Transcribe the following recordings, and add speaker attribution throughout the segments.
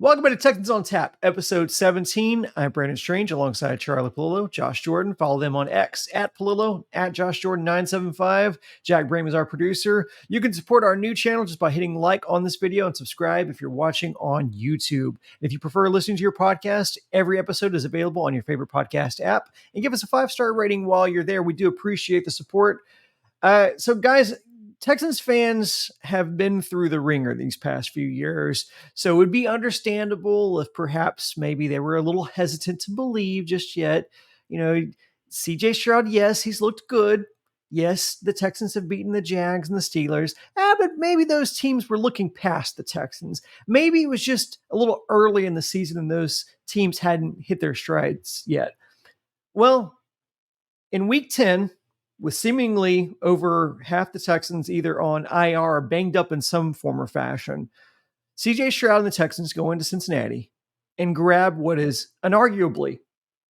Speaker 1: Welcome to Texans on Tap, episode 17. I'm Brandon Strange alongside Charlie Palillo, Josh Jordan. Follow them on X at Palillo, at Josh Jordan 975. Jack Brame is our producer. You can support our new channel just by hitting like on this video and subscribe if you're watching on YouTube. If you prefer listening to your podcast, every episode is available on your favorite podcast app. And give us a 5-star rating while you're there. We do appreciate the support. So guys, Texans fans have been through the ringer these past few years, so it would be understandable if perhaps maybe they were a little hesitant to believe just yet. You know, CJ Stroud, yes, he's looked good. Yes, the Texans have beaten the Jags and the Steelers, but maybe those teams were looking past the Texans. Maybe it was just a little early in the season and those teams hadn't hit their strides yet. Well, in week 10, with seemingly over half the Texans either on IR or banged up in some form or fashion, CJ Stroud and the Texans go into Cincinnati and grab what is unarguably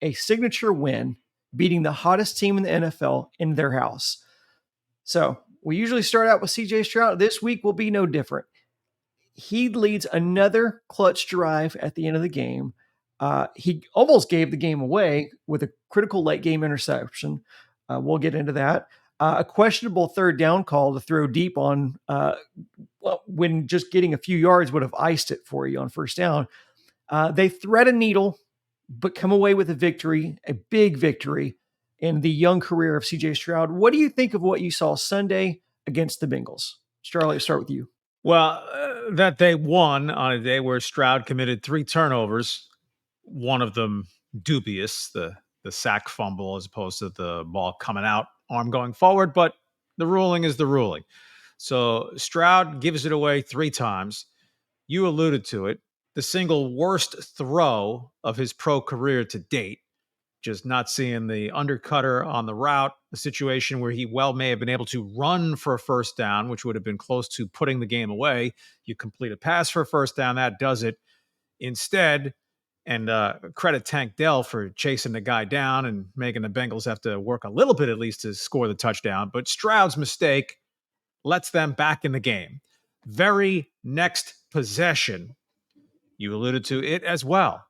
Speaker 1: a signature win, beating the hottest team in the NFL in their house. So we usually start out with CJ Stroud. This week will be no different. He leads another clutch drive at the end of the game. He almost gave the game away with a critical late game interception. We'll get into that. A questionable third down call to throw deep on when just getting a few yards would have iced it for you on first down. They thread a needle, but come away with a victory, a big victory in the young career of CJ Stroud. What do you think of what you saw Sunday against the Bengals? Charlie, let's start with you.
Speaker 2: Well, that they won on a day where Stroud committed 3 turnovers, one of them dubious, the sack fumble as opposed to the ball coming out, arm going forward, but the ruling is the ruling. So Stroud gives it away 3 times. You alluded to it. The single worst throw of his pro career to date, just not seeing the undercutter on the route, a situation where he well may have been able to run for a first down, which would have been close to putting the game away. You complete a pass for a first down, that does it. Instead, and credit Tank Dell for chasing the guy down and making the Bengals have to work a little bit at least to score the touchdown. But Stroud's mistake lets them back in the game. Very next possession, you alluded to it as well.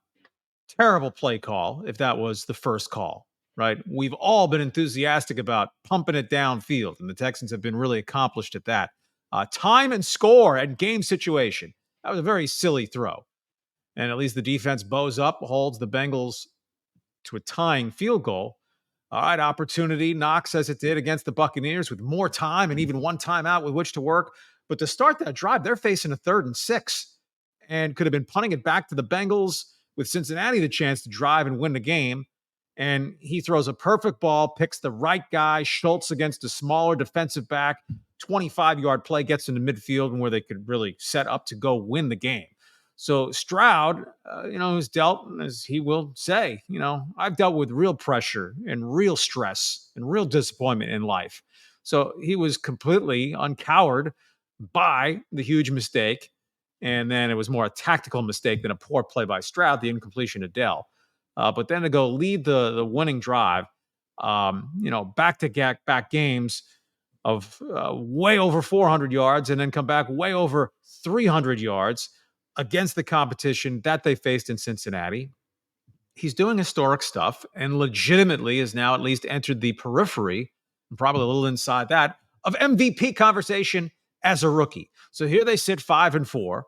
Speaker 2: Terrible play call if that was the first call, right? We've all been enthusiastic about pumping it downfield, and the Texans have been really accomplished at that. Time and score and game situation. That was a very silly throw. And at least the defense bows up, holds the Bengals to a tying field goal. All right, opportunity knocks as it did against the Buccaneers with more time and even one timeout with which to work. But to start that drive, they're facing a 3rd and 6 and could have been punting it back to the Bengals with Cincinnati the chance to drive and win the game. And he throws a perfect ball, picks the right guy, Schultz against a smaller defensive back, 25-yard play, gets into midfield and where they could really set up to go win the game. So Stroud, has dealt, as he will say, I've dealt with real pressure and real stress and real disappointment in life. So he was completely uncowed by the huge mistake. And then it was more a tactical mistake than a poor play by Stroud, the incompletion to Dell. But then to go lead the winning drive, back-to-back games of way over 400 yards and then come back way over 300 yards against the competition that they faced in Cincinnati. He's doing historic stuff and legitimately has now at least entered the periphery, and probably a little inside that, of MVP conversation as a rookie. So here they sit 5-4.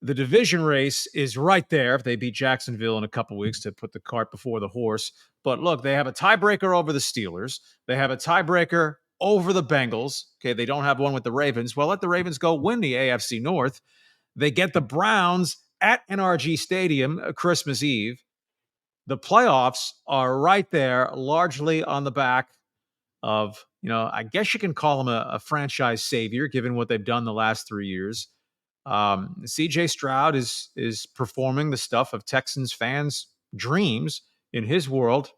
Speaker 2: The division race is right there if they beat Jacksonville in a couple weeks to put the cart before the horse. But look, they have a tiebreaker over the Steelers. They have a tiebreaker over the Bengals. Okay, they don't have one with the Ravens. Well, let the Ravens go win the AFC North. They get the Browns at NRG Stadium Christmas Eve. The playoffs are right there, largely on the back of, I guess you can call them a franchise savior, given what they've done the last 3 years. CJ Stroud is performing the stuff of Texans fans' dreams in his world,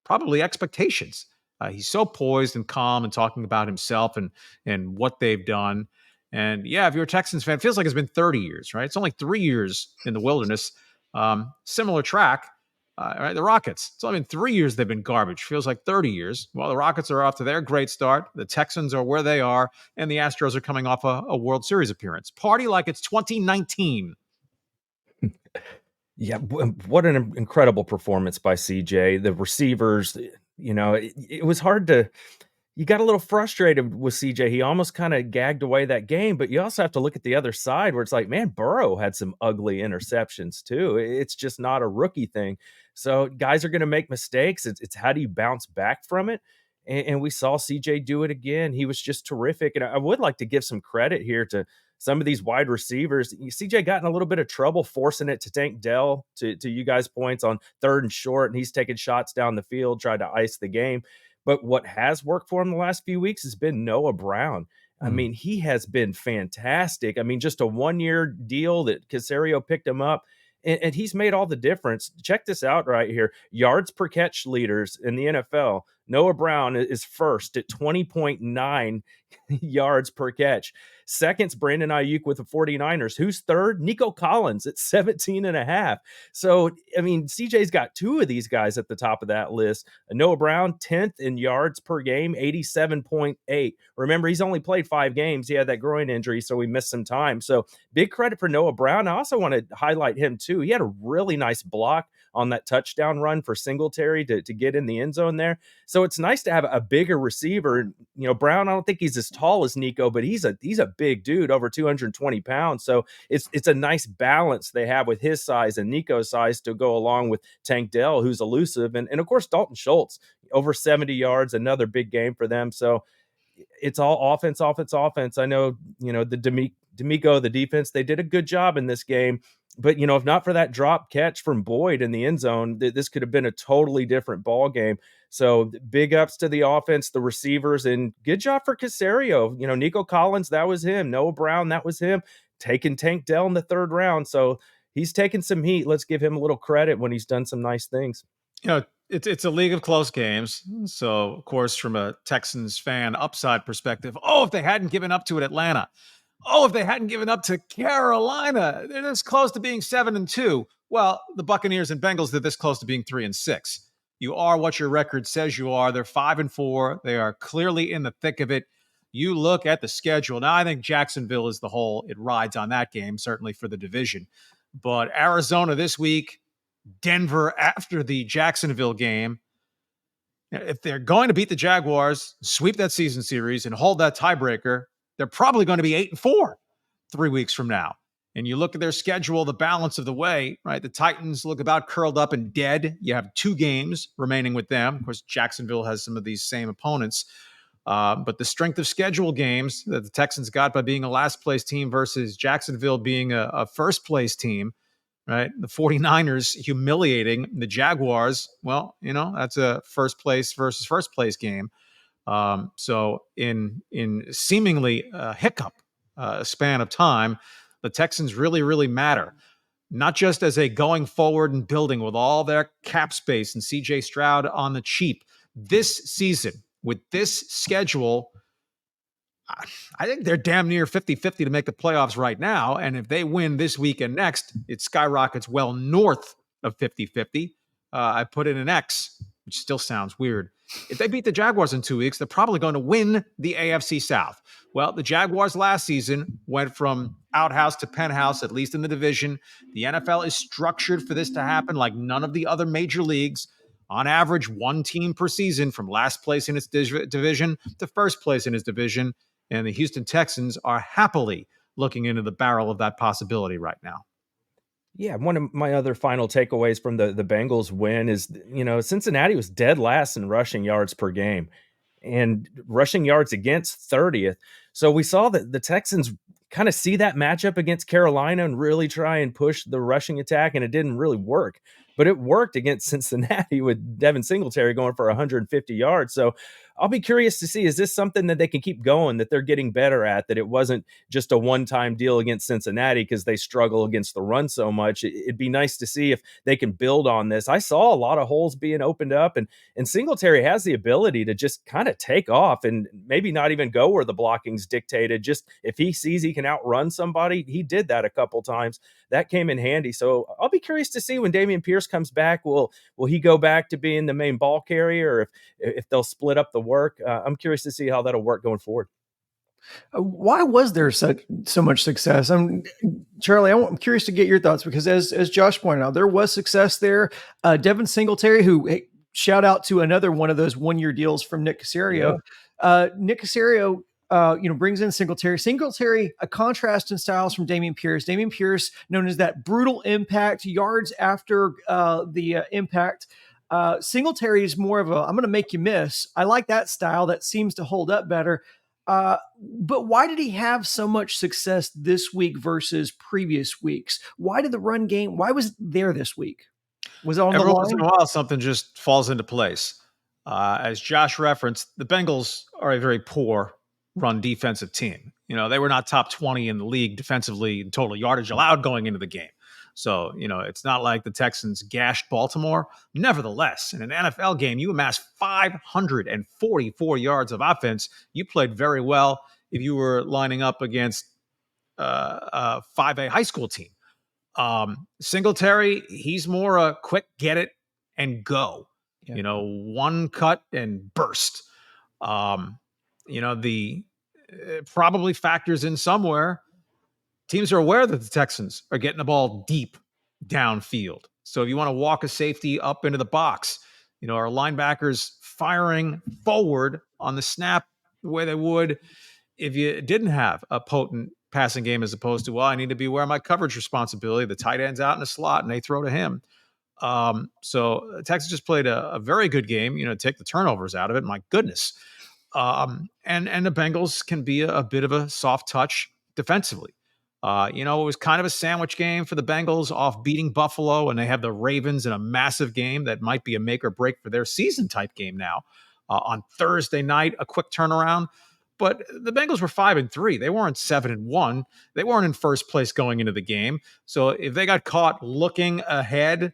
Speaker 2: probably expectations. He's so poised and calm and talking about himself and what they've done. And yeah, if you're a Texans fan, it feels like it's been 30 years, right? It's only 3 years in the wilderness. Similar track, right? The Rockets. It's only been 3 years they've been garbage. Feels like 30 years. Well, the Rockets are off to their great start. The Texans are where they are. And the Astros are coming off a World Series appearance. Party like it's 2019.
Speaker 3: Yeah, what an incredible performance by CJ. The receivers, it was hard to you got a little frustrated with CJ. He almost kind of gagged away that game, but you also have to look at the other side where it's like, man, Burrow had some ugly interceptions too. It's just not a rookie thing. So guys are going to make mistakes. It's how do you bounce back from it? And we saw CJ do it again. He was just terrific. And I would like to give some credit here to some of these wide receivers. CJ got in a little bit of trouble forcing it to Tank Dell, to you guys' points, on third and short, and he's taking shots down the field, tried to ice the game. But what has worked for him the last few weeks has been Noah Brown. I mean, he has been fantastic. I mean, just a 1-year deal that Caserio picked him up, and he's made all the difference. Check this out right here. Yards per catch leaders in the NFL. Noah Brown is first at 20.9 yards per catch. Second's Brandon Ayuk with the 49ers. Who's third? Nico Collins at 17.5. So, I mean, CJ's got two of these guys at the top of that list. Noah Brown, 10th in yards per game, 87.8. Remember, he's only played 5 games. He had that groin injury, so we missed some time. So big credit for Noah Brown. I also want to highlight him, too. He had a really nice block on that touchdown run for Singletary to get in the end zone there. So it's nice to have a bigger receiver. Brown, I don't think he's as tall as Nico, but he's a big dude, over 220 pounds. So it's a nice balance they have with his size and Nico's size to go along with Tank Dell, who's elusive. And of course, Dalton Schultz, over 70 yards, another big game for them. So it's all offense, offense, offense. I know, the D'Amico, the defense, they did a good job in this game. But, if not for that drop catch from Boyd in the end zone, this could have been a totally different ball game. So big ups to the offense, the receivers, and good job for Caserio. Nico Collins, that was him. Noah Brown, that was him. Taking Tank Dell in the 3rd round. So he's taken some heat. Let's give him a little credit when he's done some nice things.
Speaker 2: It's a league of close games. So, of course, from a Texans fan upside perspective, if they hadn't given up to Atlanta. If they hadn't given up to Carolina. They're this close to being 7-2. Well, the Buccaneers and Bengals did this close to being 3-6. You are what your record says you are. They're 5-4. They are clearly in the thick of it. You look at the schedule. Now, I think Jacksonville is the whole. It rides on that game, certainly for the division. But Arizona this week, Denver after the Jacksonville game. If they're going to beat the Jaguars, sweep that season series, and hold that tiebreaker, they're probably going to be 8-4 3 weeks from now. And you look at their schedule, the balance of the way, right? The Titans look about curled up and dead. You have 2 games remaining with them. Of course, Jacksonville has some of these same opponents. But the strength of schedule games that the Texans got by being a last place team versus Jacksonville being a first place team, right? The 49ers humiliating the Jaguars. Well, that's a first place versus first place game. So in seemingly a hiccup span of time, the Texans really, really matter. Not just as a going forward and building with all their cap space and CJ Stroud on the cheap. This season, with this schedule, I think they're damn near 50-50 to make the playoffs right now. And if they win this week and next, it skyrockets well north of 50-50. I put in an X, which still sounds weird. If they beat the Jaguars in 2 weeks, they're probably going to win the AFC South. Well, the Jaguars last season went from outhouse to penthouse, at least in the division. The NFL is structured for this to happen like none of the other major leagues. On average, 1 team per season from last place in its division to first place in its division. And the Houston Texans are happily looking into the barrel of that possibility right now.
Speaker 3: Yeah, one of my other final takeaways from the Bengals win is, Cincinnati was dead last in rushing yards per game and rushing yards against 30th. So we saw that the Texans kind of see that matchup against Carolina and really try and push the rushing attack, and it didn't really work. But it worked against Cincinnati with Devin Singletary going for 150 yards. So I'll be curious to see, is this something that they can keep going, that they're getting better at, that it wasn't just a one-time deal against Cincinnati because they struggle against the run so much. It'd be nice to see if they can build on this. I saw a lot of holes being opened up, and Singletary has the ability to just kind of take off and maybe not even go where the blocking's dictated. Just if he sees he can outrun somebody, he did that a couple times. That came in handy. So I'll be curious to see when Dameon Pierce comes back, will he go back to being the main ball carrier, or if they'll split up the work? I'm curious to see how that'll work going forward.
Speaker 1: Why was there so much success? Charlie, I'm curious to get your thoughts because as Josh pointed out, there was success there. Devin Singletary, who hey, shout out to another one of those 1 year deals from Nick Caserio.
Speaker 3: Yeah.
Speaker 1: Nick Caserio, brings in Singletary. Singletary, a contrast in styles from Dameon Pierce. Dameon Pierce, known as that brutal impact, yards after the impact. Singletary is more of a I'm going to make you miss. I like that style. That seems to hold up better. But why did he have so much success this week versus previous weeks? Why did the run game? Why was it there this week? Was it on
Speaker 2: Every
Speaker 1: the
Speaker 2: once in
Speaker 1: line?
Speaker 2: a while, something just falls into place. As Josh referenced, the Bengals are a very poor run defensive team. They were not top 20 in the league defensively in total yardage allowed going into the game. So, it's not like the Texans gashed Baltimore. Nevertheless, in an NFL game, you amassed 544 yards of offense. You played very well if you were lining up against a 5A high school team. Singletary, he's more a quick get it and go.
Speaker 1: Yeah.
Speaker 2: One cut and burst. The probably factors in somewhere. Teams are aware that the Texans are getting the ball deep downfield. So if you want to walk a safety up into the box, our linebackers firing forward on the snap the way they would if you didn't have a potent passing game, as opposed to, well, I need to be aware of my coverage responsibility. The tight end's out in the slot and they throw to him. So Texas just played a very good game, take the turnovers out of it. My goodness. And the Bengals can be a bit of a soft touch defensively. It was kind of a sandwich game for the Bengals off beating Buffalo, and they have the Ravens in a massive game that might be a make or break for their season type game now. On Thursday night, a quick turnaround. But the Bengals were 5-3. They weren't 7-1. They weren't in first place going into the game. So if they got caught looking ahead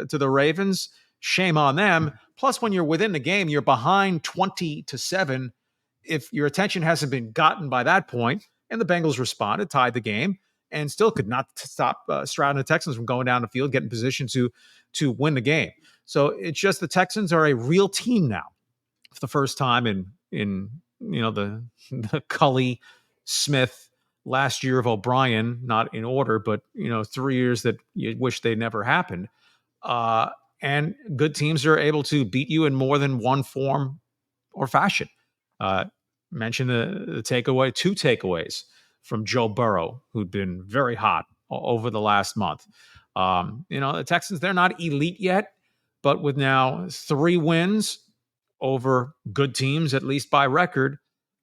Speaker 2: to the Ravens, shame on them. Plus, when you're within the game, you're behind 20-7. If your attention hasn't been gotten by that point, and the Bengals responded, tied the game, and still could not stop Stroud and the Texans from going down the field, getting position to win the game. So it's just the Texans are a real team now for the first time in the Cully, Smith, last year of O'Brien, not in order, but 3 years that you wish they never happened. And good teams are able to beat you in more than one form or fashion. Mention the takeaway, two takeaways from Joe Burrow, who'd been very hot over the last month. The Texans, they're not elite yet, but with now 3 wins over good teams, at least by record,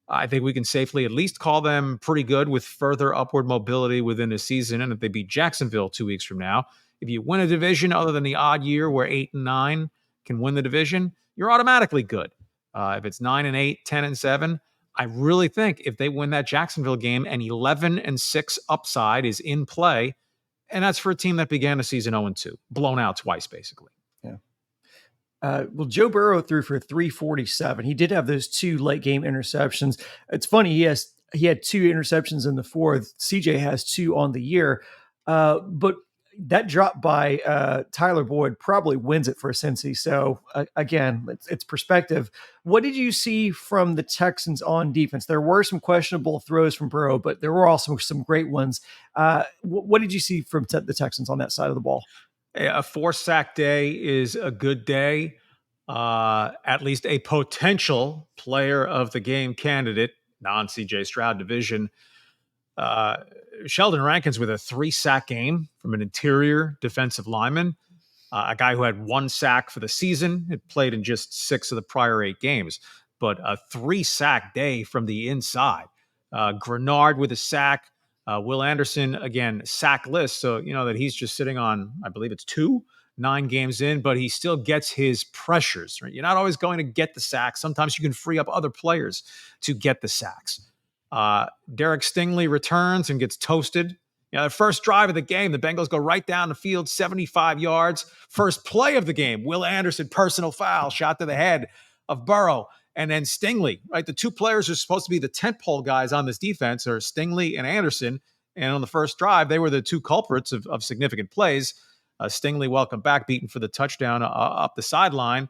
Speaker 2: I think we can safely at least call them pretty good with further upward mobility within the season. And if they beat Jacksonville 2 weeks from now, if you win a division other than the odd year where 8-9 can win the division, you're automatically good. If it's 9-8, 10-7, I really think if they win that Jacksonville game and 11-6 upside is in play, and that's for a team that began the season 0-2, blown out twice, basically.
Speaker 1: Yeah. Well, Joe Burrow threw for 347. He did have those 2 late game interceptions. It's funny. He had 2 interceptions in the fourth. CJ has 2 on the year. But that drop by Tyler Boyd probably wins it for Cincy. So again, it's perspective. What did you see from the Texans on defense? There were some questionable throws from Burrow, but there were also some great ones. What did you see from the Texans on that side of the ball?
Speaker 2: A 4-sack day is a good day. At least a potential player of the game candidate, non-CJ Stroud division. Sheldon Rankins with a 3-sack game from an interior defensive lineman, a guy who had 1 sack for the season. Had played in just 6 of the prior 8 games, but a 3-sack day from the inside. Grenard with a sack. Will Anderson, again, sackless. So, that he's just sitting on, I believe it's 9 games in, but he still gets his pressures. Right? You're not always going to get the sacks. Sometimes you can free up other players to get the sacks. Derek Stingley returns and gets toasted. The first drive of the game, the Bengals go right down the field, 75 yards. First play of the game, Will Anderson, personal foul, shot to the head of Burrow. And then Stingley, right? The 2 players who are supposed to be the tentpole guys on this defense are Stingley and Anderson. And on the first drive, they were the 2 culprits of significant plays. Stingley, welcome back, beaten for the touchdown up the sideline.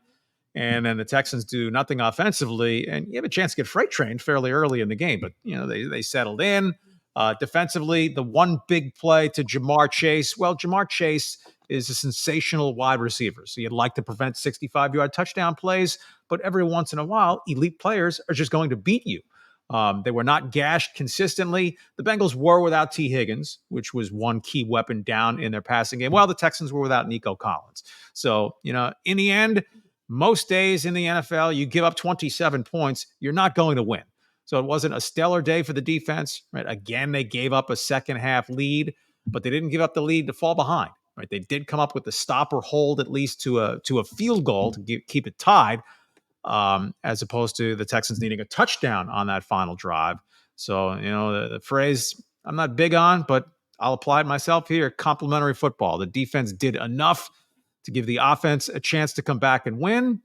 Speaker 2: and then the Texans do nothing offensively, and you have a chance to get freight trained fairly early in the game. But they settled in. Defensively, the one big play to Jamar Chase. Well, Jamar Chase is a sensational wide receiver, so you'd like to prevent 65-yard touchdown plays, but every once in a while, elite players are just going to beat you. They were not gashed consistently. The Bengals were without T. Higgins, which was one key weapon down in their passing game, while the Texans were without Nico Collins. So, in the end, most days in the NFL, you give up 27 points, you're not going to win. So it wasn't a stellar day for the defense, right? Again, they gave up a second half lead, but they didn't give up the lead to fall behind, right? They did come up with the stop or hold at least to a field goal to keep it tied, as opposed to the Texans needing a touchdown on that final drive. So, the phrase I'm not big on, but I'll apply it myself here: complimentary football. The defense did enough to give the offense a chance to come back and win.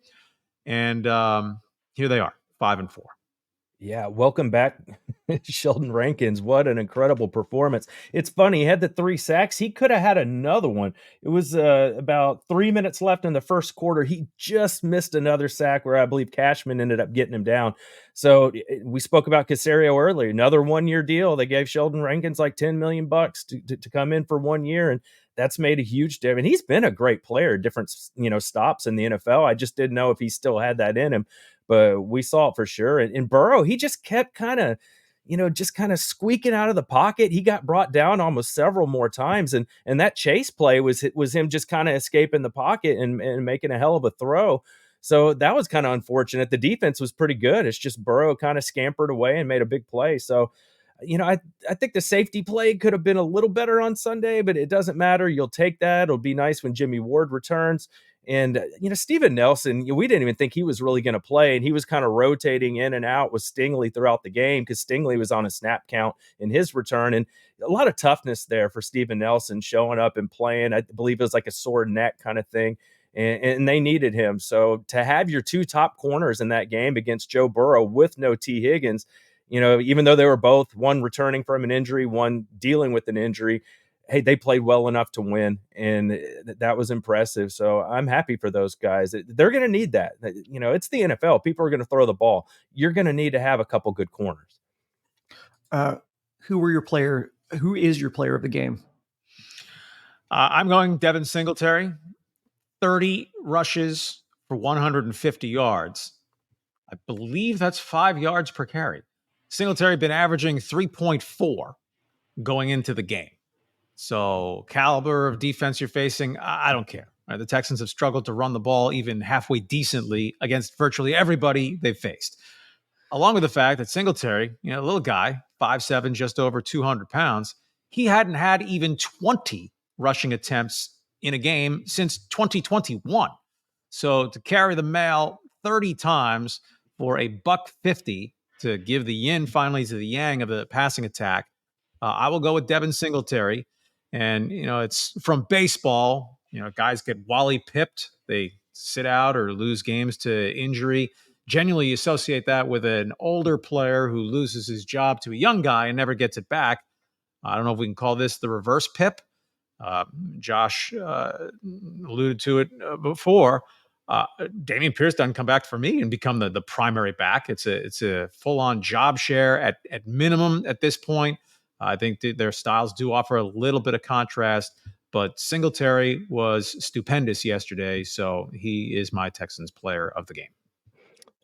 Speaker 2: And here they are, 5-4.
Speaker 3: Yeah, welcome back, Sheldon Rankins. What an incredible performance. It's funny, he had the 3 sacks. He could have had another one. It was about 3 minutes left in the first quarter. He just missed another sack where I believe Cashman ended up getting him down. So we spoke about Caserio earlier, another 1-year deal. They gave Sheldon Rankins like $10 million to come in for 1 year, and that's made a huge difference. He's been a great player, different stops in the NFL. I just didn't know if he still had that in him, but we saw it for sure. And Burrow, he just kept kind of squeaking out of the pocket. He got brought down almost several more times, and that chase play was him just kind of escaping the pocket and making a hell of a throw. So that was kind of unfortunate. The defense was pretty good. It's just Burrow kind of scampered away and made a big play. So, I think the safety play could have been a little better on Sunday, but it doesn't matter. You'll take that. It'll be nice when Jimmy Ward returns. And, Steven Nelson, we didn't even think he was really going to play, and he was kind of rotating in and out with Stingley throughout the game because Stingley was on a snap count in his return. And a lot of toughness there for Steven Nelson showing up and playing. I believe it was like a sore neck kind of thing, and they needed him. So to have your 2 top corners in that game against Joe Burrow with no T. Higgins, even though they were both, one returning from an injury, one dealing with an injury, hey, they played well enough to win, and that was impressive. So I'm happy for those guys. They're going to need that. It's the NFL. People are going to throw the ball. You're going to need to have a couple good corners.
Speaker 1: Who is your player of the game?
Speaker 2: I'm going Devin Singletary. 30 rushes for 150 yards. I believe that's 5 yards per carry. Singletary been averaging 3.4 going into the game. So caliber of defense you're facing, I don't care. Right? The Texans have struggled to run the ball even halfway decently against virtually everybody they've faced. Along with the fact that Singletary, little guy, 5'7", just over 200 pounds, he hadn't had even 20 rushing attempts in a game since 2021. So to carry the mail 30 times for $150 to give the yin finally to the yang of the passing attack, I will go with Devin Singletary. And, it's from baseball. Guys get Wally pipped. They sit out or lose games to injury. Generally, you associate that with an older player who loses his job to a young guy and never gets it back. I don't know if we can call this the reverse pip. Josh alluded to it before. Dameon Pierce doesn't come back for me and become the primary back. It's a full-on job share at minimum at this point. I think their styles do offer a little bit of contrast, but Singletary was stupendous yesterday, so he is my Texans player of the game.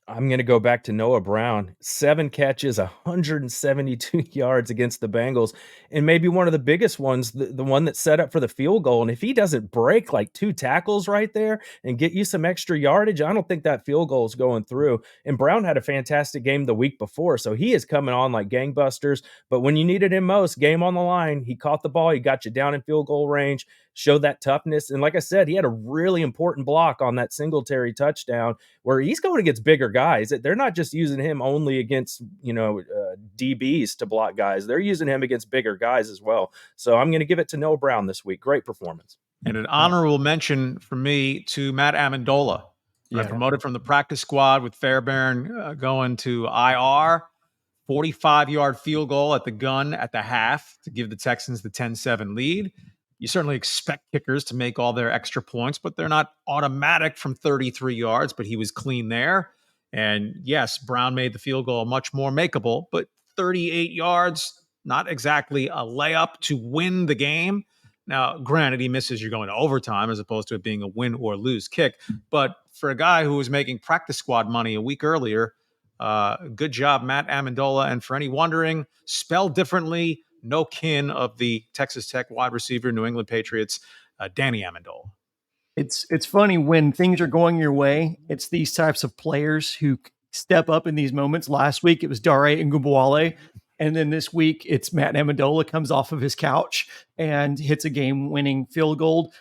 Speaker 3: I'm going to go back to Noah Brown. 7 catches, 172 yards against the Bengals, and maybe one of the biggest ones, the one that set up for the field goal. And if he doesn't break like 2 tackles right there and get you some extra yardage, I don't think that field goal is going through. And Brown had a fantastic game the week before, so he is coming on like gangbusters. But when you needed him most, game on the line, he caught the ball, he got you down in field goal range, showed that toughness. And like I said, he had a really important block on that Singletary touchdown where he's going against bigger guys. They're not just using him only against, DBs to block guys. They're using him against bigger guys as well. So I'm going to give it to Noah Brown this week. Great performance.
Speaker 2: And an honorable mention for me to Matt Amendola. Promoted from the practice squad with Fairbairn going to IR. 45-yard field goal at the gun at the half to give the Texans the 10-7 lead. You certainly expect kickers to make all their extra points, but they're not automatic from 33 yards, but he was clean there. And yes, Brown made the field goal much more makeable, but 38 yards, not exactly a layup to win the game. Now, granted, he misses, you're going to overtime as opposed to it being a win or lose kick. But for a guy who was making practice squad money a week earlier, good job, Matt Amendola. And for any wondering, spelled differently, no kin of the Texas Tech wide receiver, New England Patriots, Danny Amendola.
Speaker 1: It's funny when things are going your way. It's these types of players who step up in these moments. Last week it was Dare Ngubwale, and then this week it's Matt Amendola comes off of his couch and hits a game-winning field goal.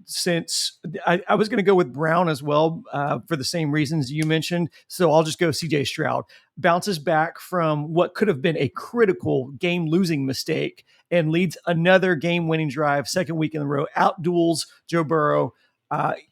Speaker 1: Since I was going to go with Brown as well for the same reasons you mentioned, so I'll just go CJ Stroud. Bounces back from what could have been a critical game-losing mistake and leads another game-winning drive, second week in a row, out-duels Joe Burrow.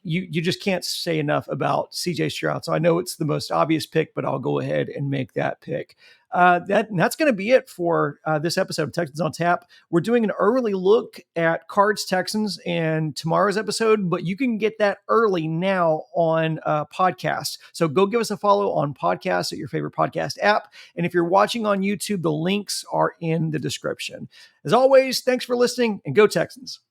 Speaker 1: You just can't say enough about CJ Stroud. So I know it's the most obvious pick, but I'll go ahead and make that pick. That's going to be it for this episode of Texans on Tap. We're doing an early look at Cards Texans in tomorrow's episode, but you can get that early now on podcast. So go give us a follow on podcast at your favorite podcast app. And if you're watching on YouTube, the links are in the description. As always, thanks for listening and go Texans.